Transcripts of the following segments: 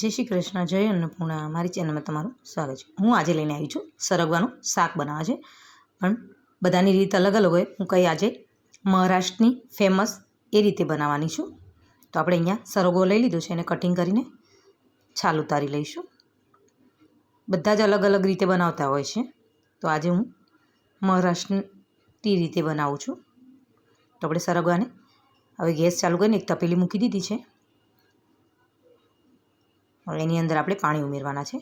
જય શ્રી કૃષ્ણ, જય અન્નપૂર્ણા. મારી ચેનલમાં તમારું સ્વાગત છે. હું આજે લઈને આવી છું સરગવાનું શાક બનાવવા છે, પણ બધાની રીત અલગ અલગ હોય. હું કંઈ આજે મહારાષ્ટ્રની ફેમસ એ રીતે બનાવવાની છું. તો આપણે અહીંયા સરગવો લઈ લીધો છે, એને કટિંગ કરીને છાલ ઉતારી લઈશું. બધા જ અલગ અલગ રીતે બનાવતા હોય છે, તો આજે હું મહારાષ્ટ્રની રીતે બનાવું છું. તો આપણે સરગવાને હવે ગેસ ચાલુ કરીને એક તપેલી મૂકી દીધી છે. હવે એની અંદર આપણે પાણી ઉમેરવાના છે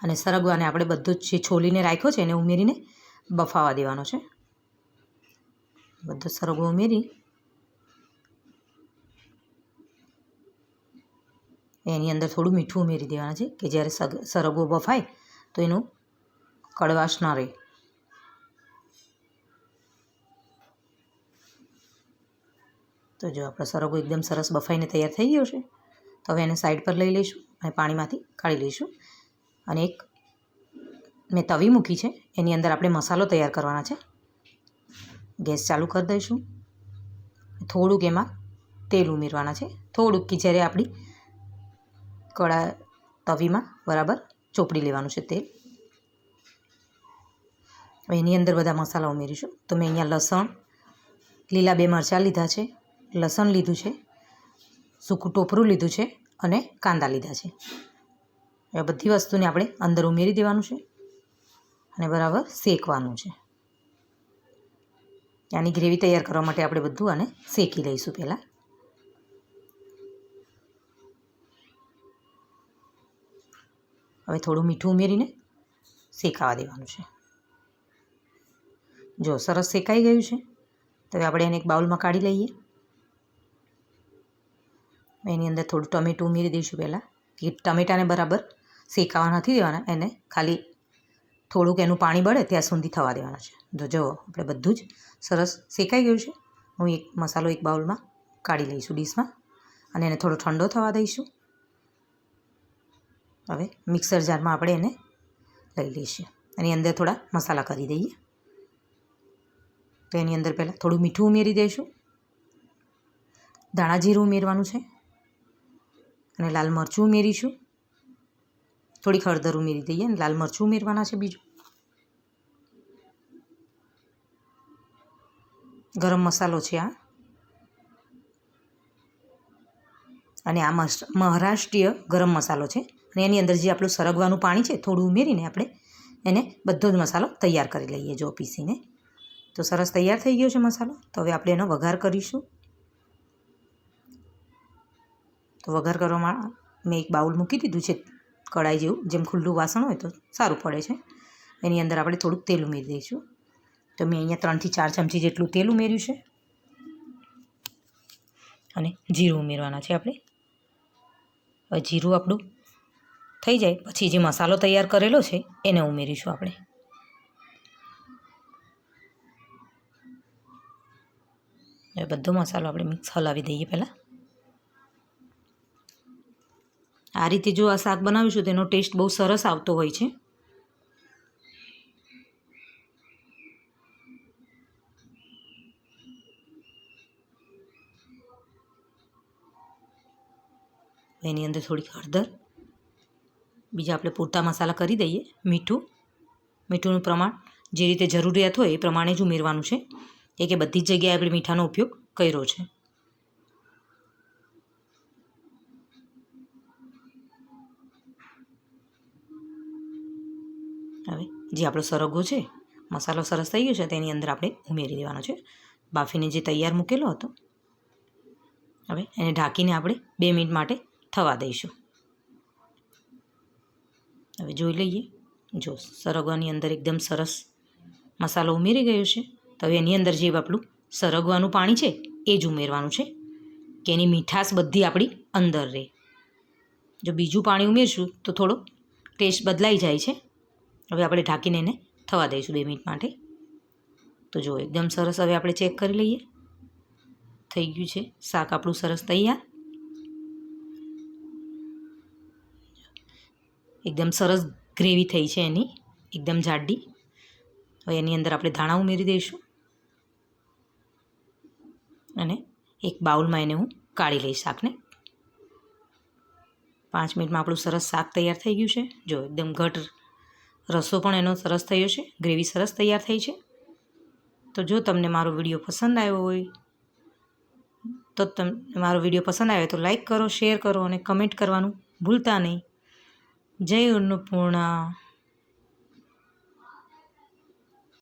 અને સરગવાને આપણે બધો જ જે છોલીને રાખ્યો છે એને ઉમેરીને બફાવા દેવાનો છે. બધો સરગવો ઉમેરી એની અંદર થોડું મીઠું ઉમેરી દેવાના છે કે જ્યારે સરગવો બફાય તો એનું કડવાશ ન રહે. તો જો આપણો સરગવો એકદમ સરસ બફાઈને તૈયાર થઈ ગયો છે. તો હવે એને સાઈડ પર લઈ લઈશું અને પાણીમાંથી કાઢી લઈશું. અને એક મેં તવી મૂકી છે, એની અંદર આપણે મસાલો તૈયાર કરવાના છે. ગેસ ચાલુ કરી દઈશું. થોડુંક એમાં તેલ ઉમેરવાના છે, થોડુંક કે જ્યારે આપણી તવીમાં બરાબર ચોપડી લેવાનું છે તેલ. એની અંદર બધા મસાલા ઉમેરીશું. તો મેં અહીંયા લસણ, લીલા 2 મરચાં લીધા છે, લસણ લીધું છે, સૂકું ટોપરું લીધું છે અને કાંદા લીધા છે. એ બધી વસ્તુને આપણે અંદર ઉમેરી દેવાનું છે અને બરાબર શેકવાનું છે. આની ગ્રેવી તૈયાર કરવા માટે આપણે બધું આને શેકી લઈશું. પહેલાં હવે થોડું મીઠું ઉમેરીને શેકાવા દેવાનું છે. જો સરસ શેકાઈ ગયું છે, તો હવે આપણે એને એક બાઉલમાં કાઢી લઈએ. એની અંદર થોડું ટમેટું ઉમેરી દઈશું. પહેલાં કે ટમેટાને બરાબર શેકાવા નથી દેવાના, એને ખાલી થોડુંક એનું પાણી બળે ત્યાં સુધી થવા દેવાના છે. તો જો આપણે બધું જ સરસ શેકાઈ ગયું છે. હું એક મસાલો એક બાઉલમાં કાઢી લઈશું ડીશમાં અને એને થોડો ઠંડો થવા દઈશું. હવે મિક્સર જારમાં આપણે એને લઈ લઈશું. એની અંદર થોડા મસાલા કરી દઈએ. તો એની અંદર પહેલાં થોડું મીઠું ઉમેરી દઈશું, ધાણા જીરું ઉમેરવાનું છે અને લાલ મરચું ઉમેરીશું. થોડીક હળદર ઉમેરી દઈએ અને લાલ મરચું ઉમેરવાના છે. બીજું ગરમ મસાલો છે આ, અને આ મહારાષ્ટ્રીય ગરમ મસાલો છે. અને એની અંદર જે આપણું સરગવાનું પાણી છે થોડું ઉમેરીને આપણે એને બધો જ મસાલો તૈયાર કરી લઈએ. જો પીસીને તો સરસ તૈયાર થઈ ગયો છે મસાલો. તો હવે આપણે એનો વઘાર કરીશું. તો વઘાર કરવામાં મેં એક બાઉલ મૂકી દીધું છે, કડાઈ જેવું, જેમ ખુલ્લું વાસણ હોય તો સારું પડે છે. એની અંદર આપણે થોડુંક તેલ ઉમેરી દઈશું. તો મેં અહીંયા 3 થી 4 ચમચી જેટલું તેલ ઉમેર્યું છે અને જીરું ઉમેરવાના છે આપણે. હવે જીરું આપણું થઈ જાય પછી જે મસાલો તૈયાર કરેલો છે એને ઉમેરીશું આપણે. હવે બધો મસાલો આપણે મિક્સ હલાવી દઈએ. પહેલાં આ રીતે જો આ શાક બનાવીશું તો એનો ટેસ્ટ બહુ સરસ આવતો હોય છે. એની અંદર થોડીક હળદર, બીજા આપણે પૂરતા મસાલા કરી દઈએ. મીઠુંનું પ્રમાણ જે રીતે જરૂરિયાત હોય એ પ્રમાણે જ ઉમેરવાનું છે, કે બધી જ જગ્યાએ આપણે મીઠાનો ઉપયોગ કર્યો છે. હવે જે આપણો સરગવો છે, મસાલો સરસ થઈ ગયો છે, તેની અંદર આપણે ઉમેરી દેવાનો છે બાફીને જે તૈયાર મૂકેલો હતો. હવે એને ઢાંકીને આપણે 2 મિનિટ માટે થવા દઈશું. હવે જોઈ લઈએ. જો સરગવાની અંદર એકદમ સરસ મસાલો ઉમેરી ગયો છે. તો હવે એની અંદર જે આપણું સરગવાનું પાણી છે એ જ ઉમેરવાનું છે, કે એની મીઠાશ બધી આપણી અંદર રહે. જો બીજું પાણી ઉમેરશું તો થોડો ટેસ્ટ બદલાઈ જાય છે. હવે આપણે ઢાંકીને એને થવા દઈશું 2 મિનિટ માટે. તો જો એકદમ સરસ. હવે આપણે ચેક કરી લઈએ. થઈ ગયું છે શાક આપણું સરસ તૈયાર. એકદમ સરસ ગ્રેવી થઈ છે એની, એકદમ જાડી. હવે એની અંદર આપણે ધાણા ઉમેરી દઈશું અને એક બાઉલમાં એને હું કાઢી લઈશ શાકને. 5 મિનિટમાં આપણું સરસ શાક તૈયાર થઈ ગયું છે. જો એકદમ ઘટ રસો પણ એનો સરસ થયો છે, ગ્રેવી સરસ તૈયાર થઈ છે. તો જો તમને મારો વિડીયો પસંદ આવ્યો હોય તો મારો વિડીયો પસંદ આવે તો લાઈક કરો, શેર કરો અને કમેન્ટ કરવાનું ભૂલતા નહીં. જય અન્નપૂર્ણા.